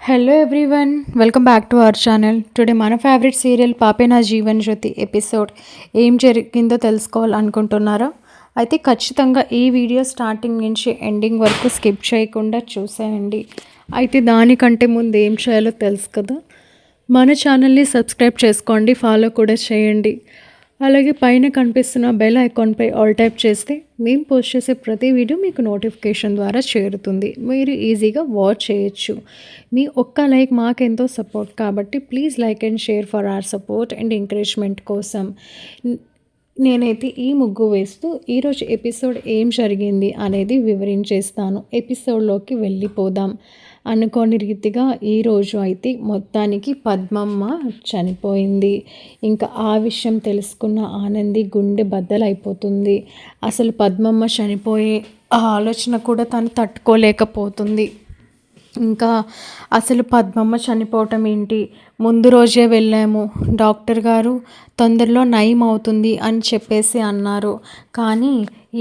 Hello everyone, welcome back to our channel. Today మన favourite serial పాపే నా Jeevan Jyoti episode ఏం జరిగిందో తెలుసుకోవాలనుకుంటున్నారా? అయితే ఖచ్చితంగా ఈ వీడియో స్టార్టింగ్ నుంచి ఎండింగ్ వరకు స్కిప్ చేయకుండా చూసేయండి. అయితే దానికంటే ముందు ఏం చేయాలో తెలుసు కదా, మన ఛానల్ని సబ్స్క్రైబ్ చేసుకోండి, ఫాలో కూడా చేయండి. అలాగే పైన కనిపిస్తున్న బెల్ ఐకాన్పై ఆల్ టైప్ చేస్తే మేము పోస్ట్ చేసే ప్రతి వీడియో మీకు నోటిఫికేషన్ ద్వారా చేరుతుంది. మీరు ఈజీగా వాచ్ చేయొచ్చు. మీ ఒక్క లైక్ మాకెంతో సపోర్ట్, కాబట్టి please like and share for our support and encouragement కోసం. నేనైతే ఈ ముగ్గు వేస్తూ ఈరోజు ఎపిసోడ్ ఏం జరిగింది అనేది వివరించేస్తాను. ఎపిసోడ్లోకి వెళ్ళిపోదాం. అనుకోని రీతిగా ఈరోజు అయితే మొత్తానికి పద్మమ్మ చనిపోయింది. ఇంకా ఆ విషయం తెలుసుకున్న ఆనంది గుండె బద్దలైపోతుంది. అసలు పద్మమ్మ చనిపోయే ఆ ఆలోచన కూడా తను తట్టుకోలేకపోతుంది. ఇంకా అసలు పద్మమ్మ చనిపోవటం ఏంటి, ముందు రోజే వెళ్ళాము, డాక్టర్ గారు తొందరలో నయం అవుతుంది అని చెప్పేసి అన్నారు. కానీ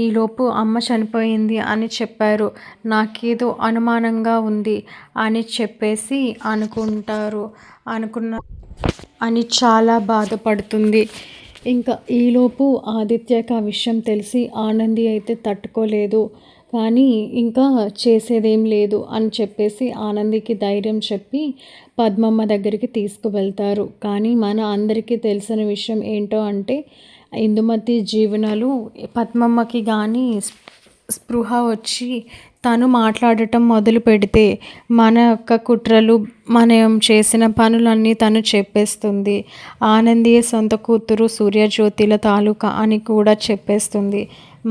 ఈలోపు అమ్మ చనిపోయింది అని చెప్పారు. నాకేదో అనుమానంగా ఉంది అని చెప్పేసి అనుకున్న అని చాలా బాధపడుతుంది. ఇంకా ఈలోపు ఆదిత్యకి ఆ విషయం తెలిసి ఆనంది అయితే తట్టుకోలేదు. కానీ ఇంకా చేసేదేం లేదు అని చెప్పేసి ఆనందికి ధైర్యం చెప్పి పద్మమ్మ దగ్గరికి తీసుకువెళ్తారు. కానీ మన అందరికీ తెలిసిన విషయం ఏంటో అంటే, ఇందుమతి జీవనాలు పద్మమ్మకి కానీ స్పృహ వచ్చి తను మాట్లాడటం మొదలు పెడితే మన యొక్క కుట్రలు, మనం చేసిన పనులన్నీ తను చెప్పేస్తుంది. ఆనందియే సొంత కూతురు సూర్యజ్యోతిల తాలూకా అని కూడా చెప్పేస్తుంది.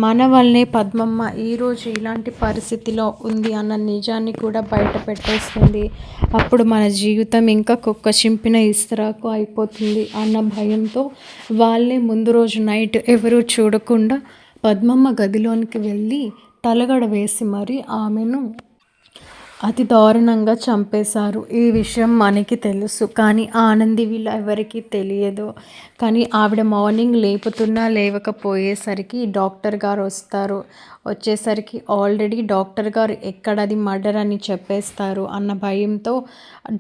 మన వల్లే పద్మమ్మ ఈరోజు ఇలాంటి పరిస్థితిలో ఉంది అన్న నిజాన్ని కూడా బయట పెట్టేస్తుంది. అప్పుడు మన జీవితం ఇంకా కుక్క చింపిన ఇస్తరాకు అయిపోతుంది అన్న భయంతో వాళ్ళే ముందు రోజు నైట్ ఎవరూ చూడకుండా పద్మమ్మ గదిలోనికి వెళ్ళి తలగడ వేసి మరీ ఆమెను అతి దారుణంగా చంపేశారు. ఈ విషయం మనకి తెలుసు, కానీ ఆనంది వీళ్ళ ఎవరికీ తెలియదు. కానీ ఆవిడ మార్నింగ్ లేవకపోయేసరికి డాక్టర్ గారు వస్తారు. వచ్చేసరికి ఆల్రెడీ డాక్టర్ గారు ఎక్కడది మర్డర్ అని చెప్పేస్తారు అన్న భయంతో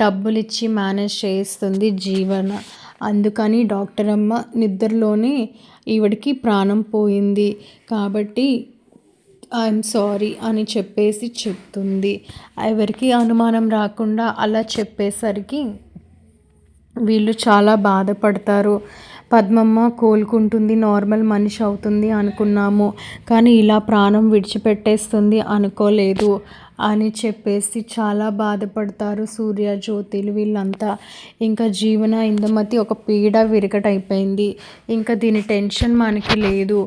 డబ్బులు ఇచ్చి మేనేజ్ చేస్తుంది జీవన. అందుకని డాక్టర్ అమ్మ నిద్రలోనే ఈవిడికి ప్రాణం పోయింది కాబట్టి ఐఎమ్ సారీ అని చెప్పేసి చెప్తుంది. ఎవరికి అనుమానం రాకుండా అలా చెప్పేసరికి వీళ్ళు చాలా బాధపడతారు. పద్మమ్మ కోలుకుంటుంది, నార్మల్ మనిషి అవుతుంది అనుకున్నాము, కానీ ఇలా ప్రాణం విడిచిపెట్టేస్తుంది అనుకోలేదు అని చెప్పేసి చాలా బాధపడతారు సూర్య, జ్యోతిలు వీళ్ళంతా. ఇంకా జీవన, ఇందుమతి ఒక పీడ విరగటైపోయింది. ఇంకా దీని టెన్షన్ మనకి లేదు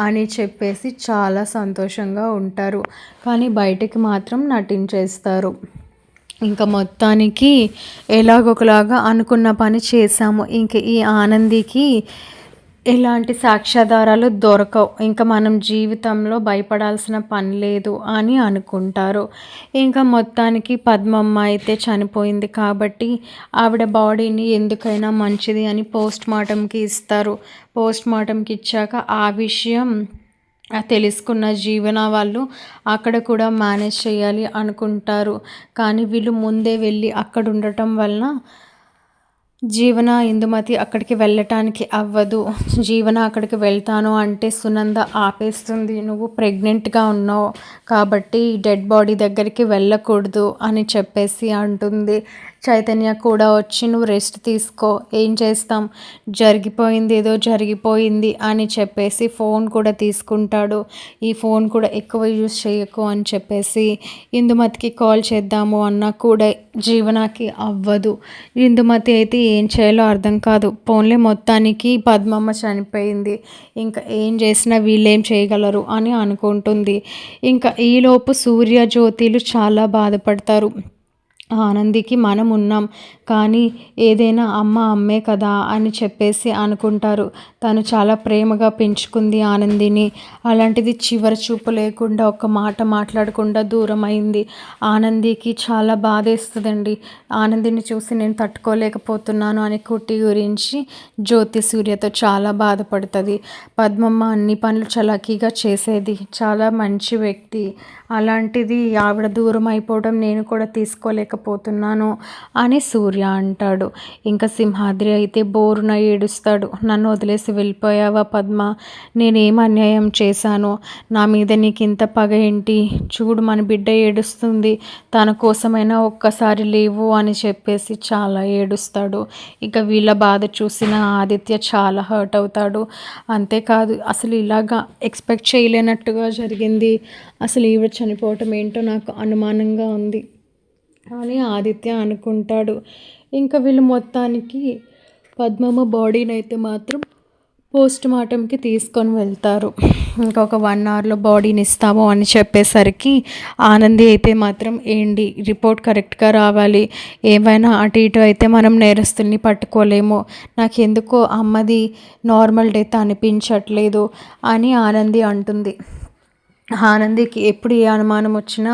అని చెప్పేసి చాలా సంతోషంగా ఉంటారు. కానీ బయటికి మాత్రం నటించేస్తారు. ఇంకా మొత్తానికి ఎలాగొకలాగా అనుకున్న పని చేశాము. ఇంక ఈ ఆనందికి ఎలాంటి సాక్ష్యాధారాలు దొరకవు, ఇంకా మనం జీవితంలో భయపడాల్సిన పని లేదు అని అనుకుంటారు. ఇంకా మొత్తానికి పద్మమ్మ అయితే చనిపోయింది కాబట్టి ఆవిడ బాడీని ఎందుకైనా మంచిది అని పోస్ట్ మార్టంకి ఇస్తారు. పోస్ట్ మార్టంకి ఇచ్చాక ఆ విషయం తెలుసుకున్న జీవన వాళ్ళు అక్కడ కూడా మేనేజ్ చేయాలి అనుకుంటారు. కానీ వీళ్ళు ముందే వెళ్ళి అక్కడ ఉండటం వలన జీవన, ఇందుమతి అక్కడికి వెళ్ళటానికి అవ్వదు. జీవన అక్కడికి వెళ్తాను అంటే సునంద ఆపేస్తుంది. నువ్వు ప్రెగ్నెంట్గా ఉన్నావు కాబట్టి డెడ్ బాడీ దగ్గరికి వెళ్ళకూడదు అని చెప్పేసి అంటుంది. చైతన్య కూడా వచ్చి నువ్వు రెస్ట్ తీసుకో, ఏం చేస్తాం, జరిగిపోయింది ఏదో జరిగిపోయింది అని చెప్పేసి ఫోన్ కూడా తీసుకుంటాడు. ఈ ఫోన్ కూడా ఎక్కువ యూజ్ చేయకు అని చెప్పేసి ఇందుమతికి కాల్ చేద్దాము అన్నా కూడా జీవనకి అవ్వదు. ఇందుమతి అయితే ఏం చేయాలో అర్థం కాదు. ఫోన్లే మొత్తానికి పద్మమ్మ చనిపోయింది, ఇంకా ఏం చేసినా వీళ్ళేం చేయగలరు అని అనుకుంటుంది. ఇంకా ఈలోపు సూర్య, జ్యోతిలు చాలా బాధపడతారు. ఆనందికి మనం ఉన్నాం, కానీ ఏదైనా అమ్మే కదా అని చెప్పేసి అనుకుంటారు. తను చాలా ప్రేమగా పెంచుకుంది ఆనందిని, అలాంటిది చివరి చూపు లేకుండా ఒక మాట మాట్లాడకుండా దూరం అయింది. ఆనందికి చాలా బాధేస్తుందండి. ఆనందిని చూసి నేను తట్టుకోలేకపోతున్నాను అని కుట్టి గురించి జ్యోతి సూర్యతో చాలా బాధపడుతుంది. పద్మమ్మ అన్ని పనులు చలాకీగా చేసేది, చాలా మంచి వ్యక్తి అలాంటిది ఆవిడ దూరం అయిపోవడం నేను కూడా తీసుకోలేకపోతున్నాను అని సూర్య అంటాడు. ఇంకా సింహాద్రి అయితే బోరున ఏడుస్తాడు. నన్ను వదిలేసి వెళ్ళిపోయావా పద్మ, నేనేం అన్యాయం చేశాను, నా మీద నీకు ఇంత పగ ఏంటి, చూడు మన బిడ్డ ఏడుస్తుంది, తన కోసమైనా ఒక్కసారి లేవు అని చెప్పేసి చాలా ఏడుస్తాడు. ఇక వీళ్ళ బాధ చూసిన ఆదిత్య చాలా హర్ట్ అవుతాడు. అంతేకాదు అసలు ఇలాగా ఎక్స్పెక్ట్ చేయలేనట్టుగా జరిగింది, అసలు ఈవిడ చనిపోవటం ఏంటో నాకు అనుమానంగా ఉంది అని ఆదిత్య అనుకుంటాడు. ఇంకా వీళ్ళు మొత్తానికి పద్మమ్మ బాడీని అయితే మాత్రం పోస్ట్ మార్టంకి తీసుకొని వెళ్తారు. ఇంకొక 1 అవర్లో బాడీని ఇస్తాము అని చెప్పేసరికి ఆనంది అయితే మాత్రం ఏంటి రిపోర్ట్ కరెక్ట్గా రావాలి, ఏమైనా అటు ఇటు అయితే మనం నేరస్తుల్ని పట్టుకోలేము, నాకు ఎందుకో అమ్మది నార్మల్ డెత్ అనిపించట్లేదు అని ఆనంది అంటుంది. ఆనందికి ఎప్పుడు ఏ అనుమానం వచ్చినా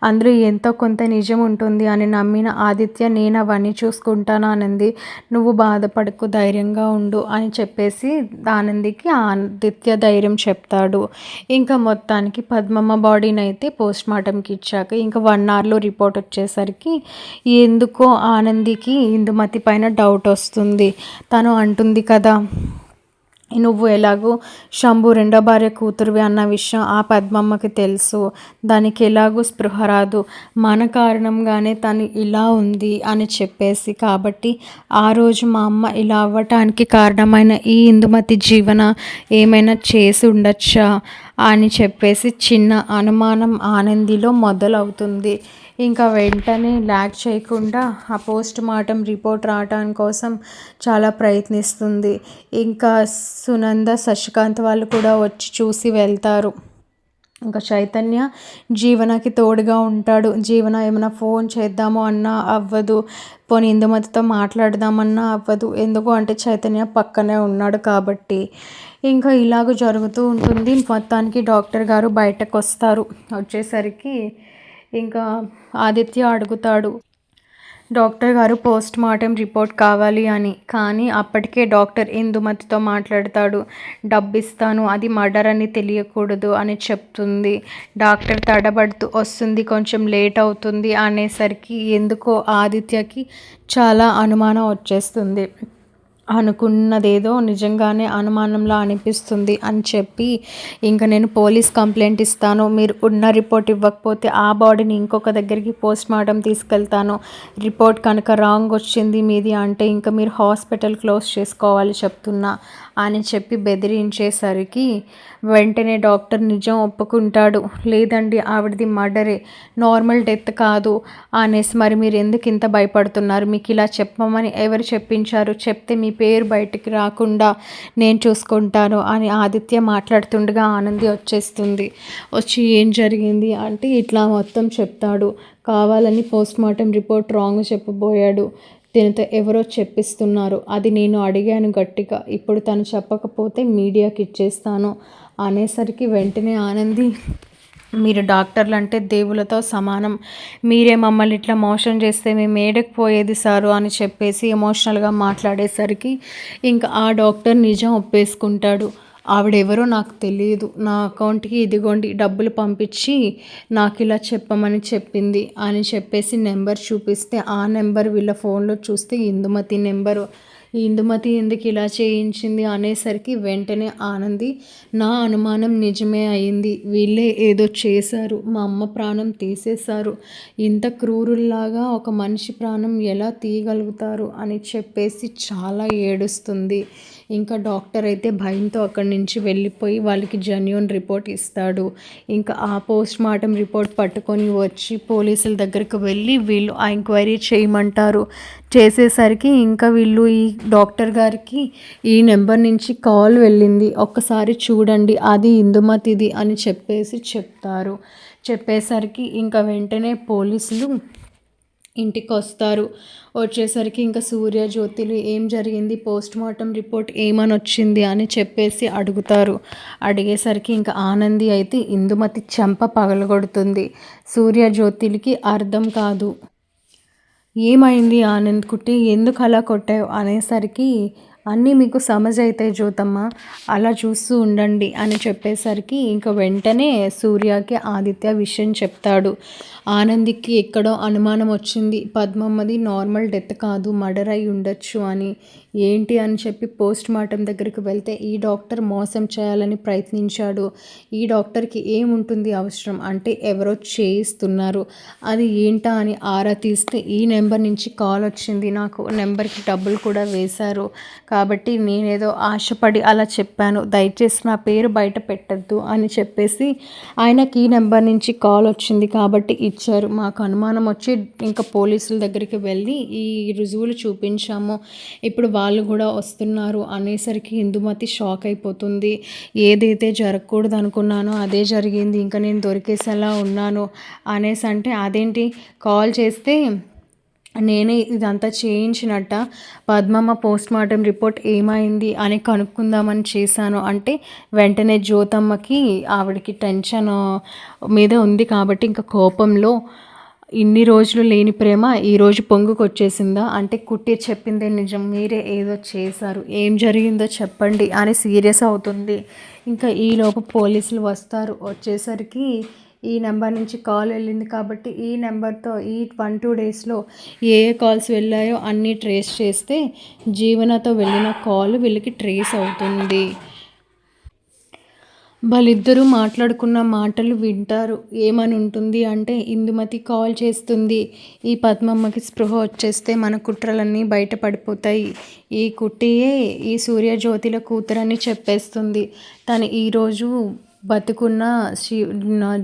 అందులో ఎంతో కొంత నిజం ఉంటుంది అని నమ్మిన ఆదిత్య నేను అవన్నీ చూసుకుంటాను ఆనంది, నువ్వు బాధపడకు, ధైర్యంగా ఉండు అని చెప్పేసి ఆనందికి ఆదిత్య ధైర్యం చెప్తాడు. ఇంకా మొత్తానికి పద్మమ్మ బాడీని అయితే పోస్ట్ మార్టంకి ఇచ్చాక ఇంకా 1 అవర్లో రిపోర్ట్ వచ్చేసరికి ఎందుకో ఆనందికి ఇందుమతి పైన డౌట్ వస్తుంది. తను అంటుంది కదా, నువ్వు ఎలాగో శంభు 2వ భార్య కూతురువి అన్న విషయం ఆ పద్మమ్మకి తెలుసు, దానికి ఎలాగూ స్పృహ రాదు, మన కారణంగానే తను ఇలా ఉంది అని చెప్పేసి, కాబట్టి ఆ రోజు మా అమ్మ ఇలా అవ్వటానికి కారణమైన ఈ ఇందుమతి జీవన ఏమైనా చేసి ఉండొచ్చా అని చెప్పేసి చిన్న అనుమానం ఆనందిలో మొదలవుతుంది. ఇంకా వెంటనే ల్యాగ్ చేయకుండా ఆ పోస్ట్ మార్టం రిపోర్ట్ రావటం కోసం చాలా ప్రయత్నిస్తుంది. ఇంకా సునంద, శశికాంత్ వాళ్ళు కూడా వచ్చి చూసి వెళ్తారు. ఇంకా చైతన్య జీవనకి తోడుగా ఉంటాడు. జీవన ఏమైనా ఫోన్ చేద్దాము అన్నా అవ్వదు, పోనీ ఇందుమతితో మాట్లాడదామన్నా అవ్వదు, ఎందుకు అంటే చైతన్య పక్కనే ఉన్నాడు కాబట్టి. ఇంకా ఇలాగ జరుగుతూ ఉంటుంది. మొత్తానికి డాక్టర్ గారు బయటకు వస్తారు. వచ్చేసరికి ఇంకా ఆదిత్య అడుగుతాడు డాక్టర్ గారు పోస్ట్ మార్టం రిపోర్ట్ కావాలి అని, కానీ అప్పటికే డాక్టర్ ఇందుమతితో మాట్లాడతాడు. డబ్బు ఇస్తాను, అది మర్డర్ అని తెలియకూడదు అని చెప్తుంది. డాక్టర్ తడబడుతూ వస్తుంది, కొంచెం లేట్ అవుతుంది అనేసరికి ఎందుకో ఆదిత్యకి చాలా అనుమానం వచ్చేస్తుంది. అనుకున్నదేదో నిజంగానే అనుమానంలా అనిపిస్తుంది అని చెప్పి ఇంకా నేను పోలీస్ కంప్లైంట్ ఇస్తాను, మీరు ఉన్న రిపోర్ట్ ఇవ్వకపోతే ఆ బాడీని ఇంకొక దగ్గరికి పోస్ట్ మార్టం తీసుకెళ్తాను, రిపోర్ట్ కనుక రాంగ్ వచ్చింది మీది అంటే ఇంకా మీరు హాస్పిటల్ క్లోజ్ చేసుకోవాలి చెప్తున్నా అని చెప్పి బెదిరించేసరికి వెంటనే డాక్టర్ నిజం ఒప్పుకుంటాడు. లేదండి ఆవిడది మర్డరే, నార్మల్ డెత్ కాదు అనేసి, మరి మీరు ఎందుకు ఇంత భయపడుతున్నారు, మీకు ఇలా చెప్పమని ఎవరు చెప్పించారు, చెప్తే మీ పేరు బయటికి రాకుండా నేను చూసుకుంటాను అని ఆదిత్య మాట్లాడుతుండగా ఆనంది వచ్చేస్తుంది. వచ్చి ఏం జరిగింది అంటే ఇట్లా మొత్తం చెప్తాడు. కావాలని పోస్ట్ మార్టం రిపోర్ట్ రాంగ్ చెప్పబోయాడు, దీనితో ఎవరో చెప్పిస్తున్నారు, అది నేను అడిగాను గట్టిగా, ఇప్పుడు తను చెప్పకపోతే మీడియాకి ఇచ్చేస్తాను అనేసరికి వెంటనే ఆనంది, మీరు డాక్టర్లు అంటే దేవులతో సమానం, మీరే మమ్మల్ని ఇట్లా మోసం చేస్తే మేము ఏడకపోయేది సారు అని చెప్పేసి ఎమోషనల్గా మాట్లాడేసరికి ఇంకా ఆ డాక్టర్ నిజం ఒప్పేసుకుంటాడు. ఆవిడెవరో నాకు తెలియదు, నా అకౌంట్కి ఇదిగోండి డబ్బులు పంపించి నాకు ఇలా చెప్పమని చెప్పింది అని చెప్పేసి నెంబర్ చూపిస్తే ఆ నెంబర్ వీళ్ళ ఫోన్లో చూస్తే ఇందుమతి నెంబరు. ఈ ఇందుమతి ఎందుకు ఇలా చేయించింది అనేసరికి వెంటనే ఆనంది, నా అనుమానం నిజమే అయింది, వీళ్ళే ఏదో చేశారు, మా అమ్మ ప్రాణం తీసేశారు, ఇంత క్రూరుల్లాగా ఒక మనిషి ప్రాణం ఎలా తీయగలుగుతారు అని చెప్పేసి చాలా ఏడుస్తుంది. ఇంకా డాక్టర్ అయితే భయంతో అక్కడి నుంచి వెళ్ళిపోయి వాళ్ళకి జెన్యూన్ రిపోర్ట్ ఇస్తాడు. ఇంకా ఆ పోస్ట్ మార్టం రిపోర్ట్ పట్టుకొని వచ్చి పోలీసుల దగ్గరికి వెళ్ళి వీళ్ళు ఆ ఎంక్వైరీ చేయమంటారు. చేసేసరికి ఇంకా వీళ్ళు ఈ డాక్టర్ గారికి ఈ నెంబర్ నుంచి కాల్ వెళ్ళింది, ఒక్కసారి చూడండి అది ఇందుమతిది అని చెప్పేసి చెప్తారు. చెప్పేసరికి ఇంకా వెంటనే పోలీసులు ఇంటికి వస్తారు. వచ్చేసరికి ఇంకా సూర్య, జ్యోతిలు ఏం జరిగింది, పోస్ట్ మార్టం రిపోర్ట్ ఏమని వచ్చింది అని చెప్పేసి అడుగుతారు. అడిగేసరికి ఇంకా ఆనంది అయితే ఇందుమతి చెంప పగలగొడుతుంది. సూర్య, జ్యోతిలకి అర్థం కాదు. ఏమైంది ఆనంద్ కుట్టి, ఎందుకు అలా కొట్టావు అనేసరికి అన్నీ మీకు సమజైతాయి జ్యోతమ్మ, అలా చూస్తూ ఉండండి అని చెప్పేసరికి ఇంక వెంటనే సూర్యకి ఆదిత్య విషయం చెప్తాడు. ఆనందికి ఎక్కడో అనుమానం వచ్చింది, పద్మమ్మది నార్మల్ డెత్ కాదు, మర్డర్ అయి ఉండొచ్చు అని. ఏంటి అని చెప్పి పోస్ట్ మార్టం దగ్గరికి వెళ్తే ఈ డాక్టర్ మోసం చేయాలని ప్రయత్నించాడు. ఈ డాక్టర్కి ఏముంటుంది అవసరం అంటే ఎవరో చేయిస్తున్నారు, అది ఏంటా అని ఆరా తీస్తే ఈ నెంబర్ నుంచి కాల్ వచ్చింది, నాకు నెంబర్కి డబ్బులు కూడా వేశారు, కాబట్టి నేనేదో ఆశపడి అలా చెప్పాను, దయచేసి నా పేరు బయట పెట్టద్దు అని చెప్పేసి ఆయనకి ఈ నెంబర్ నుంచి కాల్ వచ్చింది కాబట్టి ఇచ్చారు. మాకు అనుమానం వచ్చి ఇంకా పోలీసుల దగ్గరికి వెళ్ళి ఈ రుజువులు చూపించాము, ఇప్పుడు వాళ్ళు కూడా వస్తున్నారు అనేసరికి ఇందుమతి షాక్ అయిపోతుంది. ఏదైతే జరగకూడదు అనుకున్నానో అదే జరిగింది, ఇంకా నేను దొరికేసేలా ఉన్నాను అనేసి అంటే అదేంటి కాల్ చేస్తే నేనే ఇదంతా చేయించినట్ట, పద్మమ్మ పోస్ట్ మార్టం రిపోర్ట్ ఏమైంది అని కనుక్కుందామని చేశాను అంటే వెంటనే జ్యోతమ్మకి ఆవిడకి టెన్షన్ మీద ఉంది కాబట్టి ఇంకా కోపంలో ఇన్ని రోజులు లేని ప్రేమ ఈరోజు పొంగుకొచ్చేసిందా అంటే కుట్టి చెప్పిందే నిజం, మీరే ఏదో చేశారు, ఏం జరిగిందో చెప్పండి అని సీరియస్ అవుతుంది. ఇంకా ఈలోపు పోలీసులు వస్తారు. వచ్చేసరికి ఈ నెంబర్ నుంచి కాల్ వెళ్ళింది కాబట్టి ఈ నెంబర్తో ఈ 1-2 డేస్లో ఏ కాల్స్ వెళ్ళాయో అన్నీ ట్రేస్ చేస్తే జీవనతో వెళ్ళిన కాల్ వీళ్ళకి ట్రేస్ అవుతుంది. వాళ్ళిద్దరూ మాట్లాడుకున్న మాటలు వింటారు. ఏమని ఉంటుంది అంటే ఇందుమతి కాల్ చేస్తుంది, ఈ పద్మమ్మకి స్పృహ వచ్చేస్తే మన కుట్రలన్నీ బయటపడిపోతాయి, ఈ కుట్టియే ఈ సూర్యజ్యోతిల కూతురని చెప్పేస్తుంది, తను ఈరోజు బతుకున్న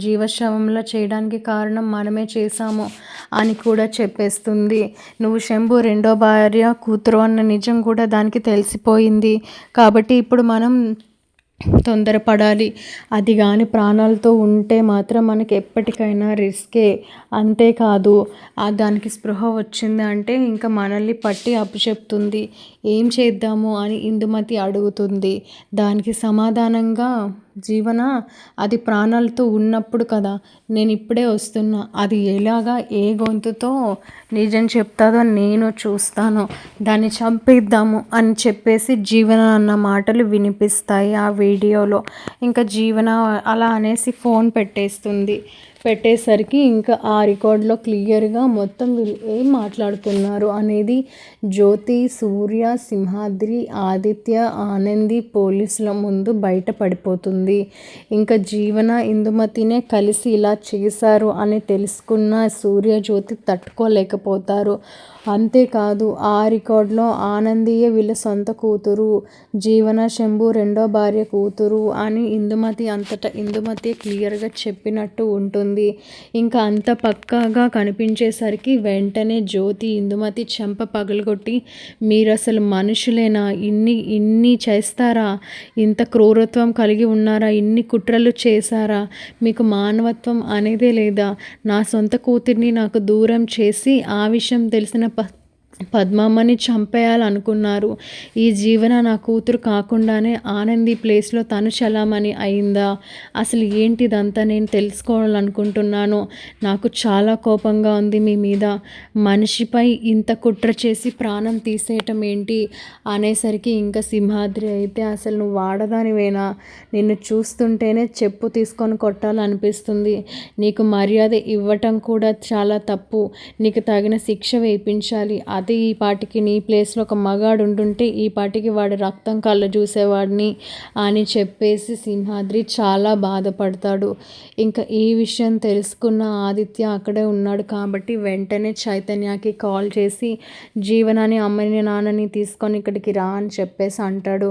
జీవశవంలా చేయడానికి కారణం మనమే చేశాము అని కూడా చెప్పేస్తుంది. నువ్వు శంభు రెండో భార్య కూతురు అన్న నిజం కూడా దానికి తెలిసిపోయింది కాబట్టి ఇప్పుడు మనం తొందరపడాలి, అది కానీ ప్రాణాలతో ఉంటే మాత్రం మనకి ఎప్పటికైనా రిస్కే, అంతేకాదు దానికి స్పృహ వచ్చింది అంటే ఇంకా మనల్ని పట్టి అప్పచెప్తుంది, ఏం చేద్దాము అని ఇందుమతి అడుగుతుంది. దానికి సమాధానంగా జీవన అది ప్రాణాలతో ఉన్నప్పుడు కదా, నేను ఇప్పుడే వస్తున్నా, అది ఎలాగా ఏ గొంతుతో నిజం చెప్తాదో నేను చూస్తాను, దాన్ని చంపేద్దాము అని చెప్పేసి జీవన అన్న మాటలు వినిపిస్తాయి ఆ వీడియోలో. ఇంకా జీవన అలా అనేసి ఫోన్ పెట్టేసరికి ఇంకా ఆ రికార్డులో క్లియర్గా మొత్తం వీళ్ళు ఏం మాట్లాడుతున్నారు అనేది జ్యోతి, సూర్య, సింహాద్రి, ఆదిత్య, ఆనంది పోలీసుల ముందు బయట పడిపోతుంది. ఇంకా జీవన ఇందుమతినే కలిసి ఇలా చేశారు అని తెలుసుకున్న సూర్య, జ్యోతి తట్టుకోలేకపోతారు. అంతేకాదు ఆ రికార్డులో ఆనందియే వీళ్ళ సొంత కూతురు, జీవన శంభు రెండో భార్య కూతురు అని ఇందుమతి క్లియర్గా చెప్పినట్టు ఉంటుంది. ఇంకా అంత పక్కాగా కనిపించేసరికి వెంటనే జ్యోతి ఇందుమతి చెంప పగలగొట్టి, మీరు అసలు మనుషులేనా, ఇన్ని చేస్తారా, ఇంత క్రూరత్వం కలిగి ఉన్నారా, ఇన్ని కుట్రలు చేశారా, మీకు మానవత్వం అనేదే లేదా, నా సొంత కూతుర్ని నాకు దూరం చేసి ఆ విషయం తెలిసిన పద్మమ్మని చంపేయాలనుకున్నారు, ఈ జీవన నా కూతురు కాకుండానే ఆనంది ప్లేస్లో తను చలామణి అయిందా, అసలు ఏంటిదంతా నేను తెలుసుకోవాలనుకుంటున్నాను, నాకు చాలా కోపంగా ఉంది మీ మీద, మనిషిపై ఇంత కుట్ర చేసి ప్రాణం తీసేయటం ఏంటి అనేసరికి ఇంకా సింహాద్రి అయితే అసలు నువ్వు వాడదానివేనా, నిన్ను చూస్తుంటేనే చెప్పు తీసుకొని కొట్టాలనిపిస్తుంది, నీకు మర్యాద ఇవ్వటం కూడా చాలా తప్పు, నీకు తగిన శిక్ష వేయించాలి, అదే ఈ పాటికి నీ ప్లేస్లో ఒక మగాడు ఉంటుంటే ఈ పాటికి వాడి రక్తం కళ్ళ చూసేవాడిని అని చెప్పేసి సింహాద్రి చాలా బాధపడతాడు. ఇంకా ఈ విషయం తెలుసుకున్న ఆదిత్య అక్కడే ఉన్నాడు కాబట్టి వెంటనే చైతన్యకి కాల్ చేసి జీవనాన్ని అమ్మని నాన్నని తీసుకొని ఇక్కడికి రా అని చెప్పేసి అంటాడు.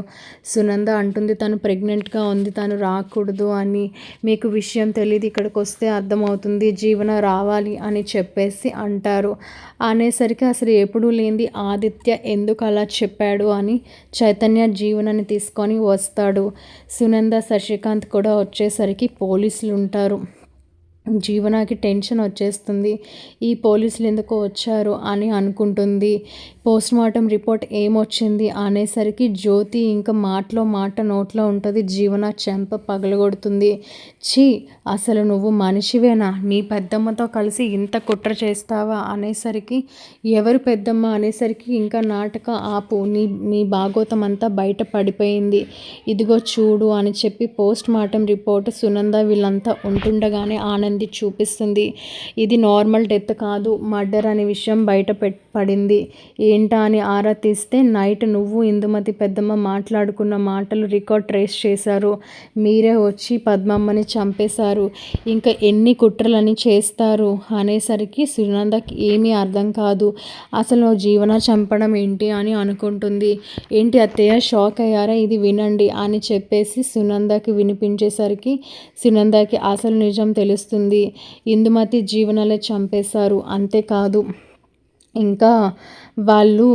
సునంద అంటుంది తను ప్రెగ్నెంట్గా ఉంది, తను రాకూడదు అని, మీకు విషయం తెలియదు, ఇక్కడికి వస్తే అర్థమవుతుంది, జీవన రావాలి అని చెప్పేసి అంటారు. అనేసరికి అసలు ఎప్పుడూ లేనిది ఆదిత్య ఎందుకు అలా చెప్పాడు అని చైతన్య జీవనాన్ని తీసుకొని వస్తాడు. సునంద, శశికాంత్ కూడా వచ్చేసరికి పోలీసులు ఉంటారు. జీవనాకి టెన్షన్ వచ్చేస్తుంది. ఈ పోలీసులు ఎందుకు వచ్చారు అని అనుకుంటుంది. పోస్ట్మార్టం రిపోర్ట్ ఏమొచ్చింది అనేసరికి జ్యోతి ఇంకా మాటలో మాట నోట్లో ఉంటుంది. జీవన చెంప పగలగొడుతుంది. ఛీ, అసలు నువ్వు మనిషివేనా? మీ పెద్దమ్మతో కలిసి ఇంత కుట్ర చేస్తావా అనేసరికి ఎవరు పెద్దమ్మ అనేసరికి ఇంకా నాటక ఆపు, నీ నీ భాగోతం అంతా బయట పడిపోయింది, ఇదిగో చూడు అని చెప్పి పోస్ట్మార్టం రిపోర్ట్ సునంద వీళ్ళంతా ఉంటుండగానే ఆనంద్ చూపిస్తుంది. ఇది నార్మల్ డెత్ కాదు, మర్డర్ అనే విషయం బయట పడింది. ఏంటా అని ఆరా తీస్తే నైట్ నువ్వు ఇందుమతి పెద్దమ్మ మాట్లాడుకున్న మాటలు రికార్డ్ ట్రేస్ చేశారు. మీరే వచ్చి పద్మమ్మని చంపేశారు. ఇంకా ఎన్ని కుట్రలని చేస్తారు అనేసరికి సునందకి ఏమీ అర్థం కాదు. అసలు జీవన చంపడం ఏంటి అని అనుకుంటుంది. ఏంటి అత్తయ్య షాక్ అయ్యారా? ఇది వినండి అని చెప్పేసి సునందకి వినిపించేసరికి సునందకి అసలు నిజం తెలుస్తుంది. ఇందుమతి జీవనలే చంపేశారు. అంతేకాదు, ఇంకా వాళ్ళు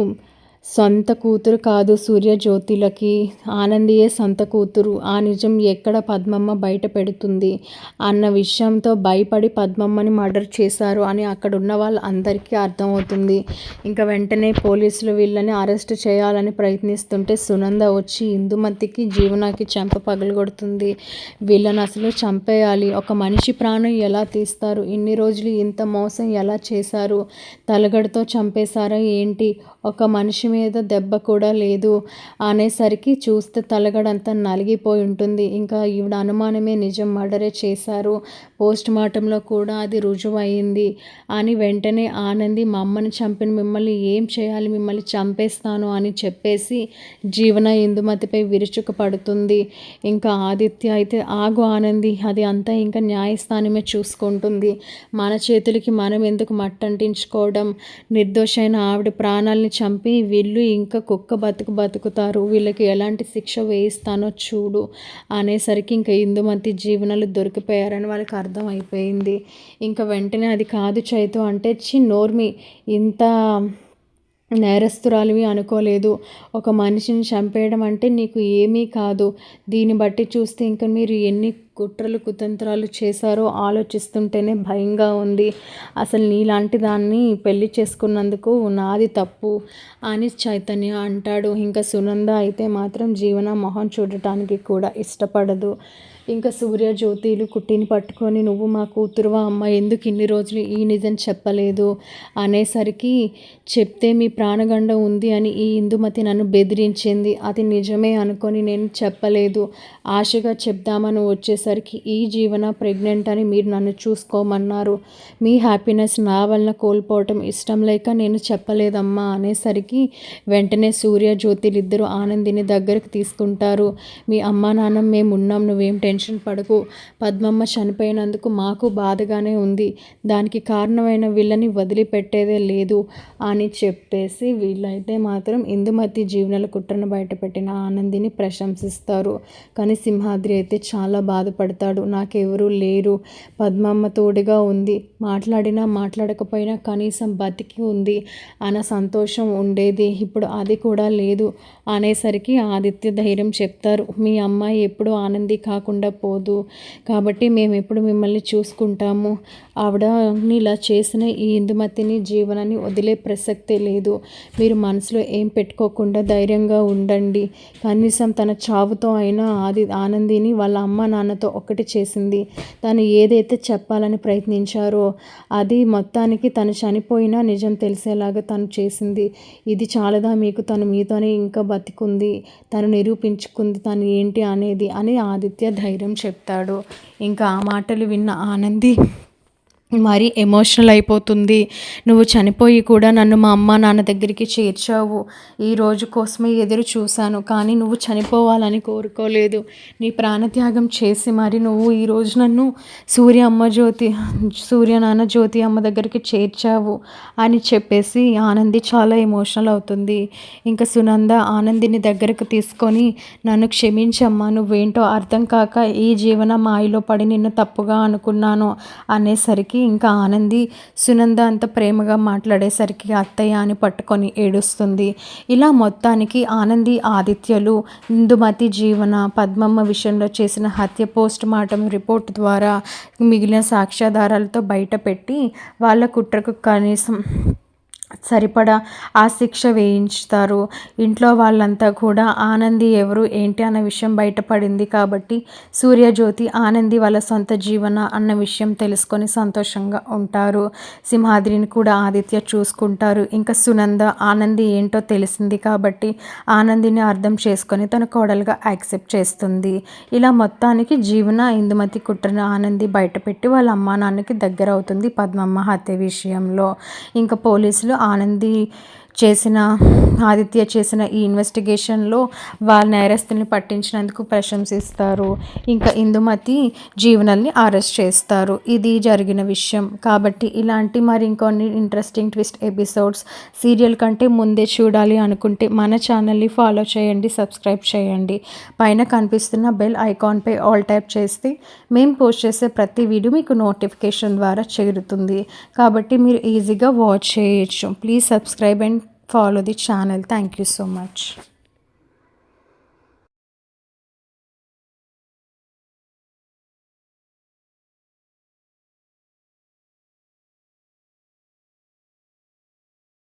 సొంత కూతురు కాదు సూర్యజ్యోతిలకి, ఆనందియే సొంత కూతురు. ఆ నిజం ఎక్కడ పద్మమ్మ బయట పెడుతుంది అన్న విషయంతో భయపడి పద్మమ్మని మర్డర్ చేశారు అని అక్కడ ఉన్న వాళ్ళందరికీ అర్థమవుతుంది. ఇంకా వెంటనే పోలీసులు వీళ్ళని అరెస్ట్ చేయాలని ప్రయత్నిస్తుంటే సునంద వచ్చి ఇందుమతికి జీవనాకి చెంప పగలగొడుతుంది. వీళ్ళని అసలు చంపేయాలి. ఒక మనిషి ప్రాణం ఎలా తీస్తారు? ఇన్ని రోజులు ఇంత మోసం ఎలా చేశారు? తలగడతో చంపేశారా ఏంటి? ఒక మనిషి మీద దెబ్బ కూడా లేదు అనేసరికి చూస్తే తలగడంతా నలిగిపోయి ఉంటుంది. ఇంకా ఈవిడ అనుమానమే నిజం, మర్డరే చేశారు, పోస్ట్మార్టంలో కూడా అది రుజువు అయింది అని వెంటనే ఆనంది మా అమ్మని చంపిన మిమ్మల్ని ఏం చేయాలి, మిమ్మల్ని చంపేస్తాను అని చెప్పేసి జీవన ఇందుమతిపై విరుచుకు పడుతుంది. ఇంకా ఆదిత్య అయితే ఆగు ఆనంది, అది అంతా ఇంకా న్యాయస్థానమే చూసుకుంటుంది, మన చేతులకి మనం ఎందుకు మట్టంటించుకోవడం, నిర్దోషైన ఆవిడ ప్రాణాలని చంపి వీళ్ళు ఇంకా కుక్క బతుకుతారు, వీళ్ళకి ఎలాంటి శిక్ష వేయిస్తానో చూడు అనేసరికి ఇంకా ఇందుమతి జీవనాలు దొరికిపోయారని వాళ్ళకి అర్థమైపోయింది. ఇంకా వెంటనే అది కాదు చైతు అంటే నోర్మి, ఇంత నేరస్తురాలివి అనుకోలేదు, ఒక మనిషిని చంపేయడం అంటే నీకు ఏమీ కాదు, దీన్ని బట్టి చూస్తే ఇంకా మీరు ఎన్ని కుట్రలు కుతంత్రాలు చేశారో ఆలోచిస్తుంటేనే భయంగా ఉంది, అసలు నీలాంటి దాన్ని పెళ్లి చేసుకున్నందుకు నాది తప్పు అని చైతన్య అంటాడు. ఇంకా సునంద అయితే మాత్రం జీవన మొహం చూడటానికి కూడా ఇష్టపడదు. ఇంకా సూర్యజ్యోతిలు కుట్టిని పట్టుకొని నువ్వు మా కూతురువా అమ్మ, ఎందుకు ఇన్ని రోజులు ఈ నిజం చెప్పలేదు అనేసరికి చెప్తే మీ ప్రాణగండం ఉంది అని ఈ ఇందుమతి నన్ను బెదిరించింది, అది నిజమే అనుకొని నేను చెప్పలేదు, ఆశగా చెప్దామని వచ్చేసరికి ఈ జీవన ప్రెగ్నెంట్ అని మీరు నన్ను చూసుకోమన్నారు, మీ హ్యాపీనెస్ నా వలన కోల్పోవటం ఇష్టం లేక నేను చెప్పలేదమ్మా అనేసరికి వెంటనే సూర్యజ్యోతిలు ఇద్దరు ఆనందిని దగ్గరకు తీసుకుంటారు. మీ అమ్మా నాన్న మేము ఉన్నాం, నువ్వేం టెన్షన్ పడకు, పద్మమ్మ చనిపోయినందుకు మాకు బాధగానే ఉంది, దానికి కారణమైన వీళ్ళని వదిలిపెట్టేదే లేదు అని చెప్పేసి వీళ్ళైతే మాత్రం ఇందుమతి జీవనాల కుట్రను బయటపెట్టిన ఆనందిని ప్రశంసిస్తారు. కానీ సింహాద్రి అయితే చాలా బాధపడతాడు. నాకెవరూ లేరు, పద్మమ్మ తోడుగా ఉంది, మాట్లాడినా మాట్లాడకపోయినా కనీసం బతికి ఉంది అన్న సంతోషం ఉండేది, ఇప్పుడు అది కూడా లేదు అనేసరికి ఆదిత్య ధైర్యం చెప్తారు. మీ అమ్మాయి ఎప్పుడు ఆనంది కాకుండా పోదు, కాబట్టి మేము ఎప్పుడు మిమ్మల్ని చూసుకుంటాము, ఆవిడని ఇలా చేసిన ఈ ఇందుమతిని జీవనాన్ని వదిలే ప్రసక్తే లేదు, మీరు మనసులో ఏం పెట్టుకోకుండా ధైర్యంగా ఉండండి, కనీసం తన చావుతో అయినా ఆనందిని వాళ్ళ అమ్మ నాన్నతో ఒకటి చేసింది, తను ఏదైతే చెప్పాలని ప్రయత్నించారో అది మొత్తానికి తను చనిపోయినా నిజం తెలిసేలాగా తను చేసింది, ఇది చాలదా మీకు, తను మీతోనే ఇంకా బతికుంది, తను నిరూపించుకుంది తను ఏంటి అనేది అని ఆదిత్య ధైర్యం చెప్తాడు. ఇంకా ఆ మాటలు విన్న ఆనంది మరీ ఎమోషనల్ అయిపోతుంది. నువ్వు చనిపోయి కూడా నన్ను మా అమ్మ నాన్న దగ్గరికి చేర్చావు, ఈ రోజు కోసమే ఎదురు చూశాను, కానీ నువ్వు చనిపోవాలని కోరుకోలేదు, నీ ప్రాణత్యాగం చేసి మరి నువ్వు ఈరోజు నన్ను సూర్య నాన్న జ్యోతి అమ్మ దగ్గరికి చేర్చావు అని చెప్పేసి ఆనంది చాలా ఎమోషనల్ అవుతుంది. ఇంకా సునంద ఆనందిని దగ్గరకు తీసుకొని నన్ను క్షమించమ్మా, నువ్వేంటో అర్థం కాక ఈ జీవన మాయలో పడి నిన్ను తప్పుగా అనుకున్నాను అనేసరికి ఇంకా ఆనంది సునంద అంత ప్రేమగా మాట్లాడేసరికి అత్తయ్య అని పట్టుకొని ఏడుస్తుంది. ఇలా మొత్తానికి ఆనంది ఆదిత్యలు ఇందుమతి జీవన పద్మమ్మ విషయంలో చేసిన హత్య పోస్ట్ మార్టం రిపోర్ట్ ద్వారా మిగిలిన సాక్ష్యాధారాలతో బయటపెట్టి వాళ్ళ కుట్రకు కనీసం సరిపడా ఆ శిక్ష వేయించుతారు. ఇంట్లో వాళ్ళంతా కూడా ఆనంది ఎవరు ఏంటి అన్న విషయం బయటపడింది కాబట్టి సూర్యజ్యోతి ఆనంది వాళ్ళ సొంత జీవన అన్న విషయం తెలుసుకొని సంతోషంగా ఉంటారు. సింహాద్రిని కూడా ఆదిత్య చూసుకుంటారు. ఇంకా సునంద ఆనంది ఏంటో తెలిసింది కాబట్టి ఆనందిని అర్థం చేసుకొని తన కోడలుగా యాక్సెప్ట్ చేస్తుంది. ఇలా మొత్తానికి జీవన ఇందుమతి కుట్రను ఆనంది బయటపెట్టి వాళ్ళ అమ్మా నాన్నకి దగ్గర అవుతుంది పద్మమ్మ హత్య విషయంలో. ఇంకా పోలీసులు ఆదిత్య చేసిన ఈ ఇన్వెస్టిగేషన్లో వాళ్ళ నేరస్తుని పట్టించినందుకు ప్రశంసిస్తారు. ఇంకా ఇందుమతి జీవనల్ని అరెస్ట్ చేస్తారు. ఇది జరిగిన విషయం. కాబట్టి ఇలాంటి మరి ఇంకొన్ని ఇంట్రెస్టింగ్ ట్విస్ట్ ఎపిసోడ్స్ సీరియల్ కంటే ముందే చూడాలి అనుకుంటే మన ఛానల్ని ఫాలో చేయండి, సబ్స్క్రైబ్ చేయండి. పైన కనిపిస్తున్న బెల్ ఐకాన్పై ఆల్ ట్యాప్ చేస్తే మేము పోస్ట్ చేసే ప్రతి వీడియో మీకు నోటిఫికేషన్ ద్వారా చేరుతుంది. కాబట్టి మీరు ఈజీగా వాచ్ చేయొచ్చు. Please subscribe and follow the channel. Thank you so much.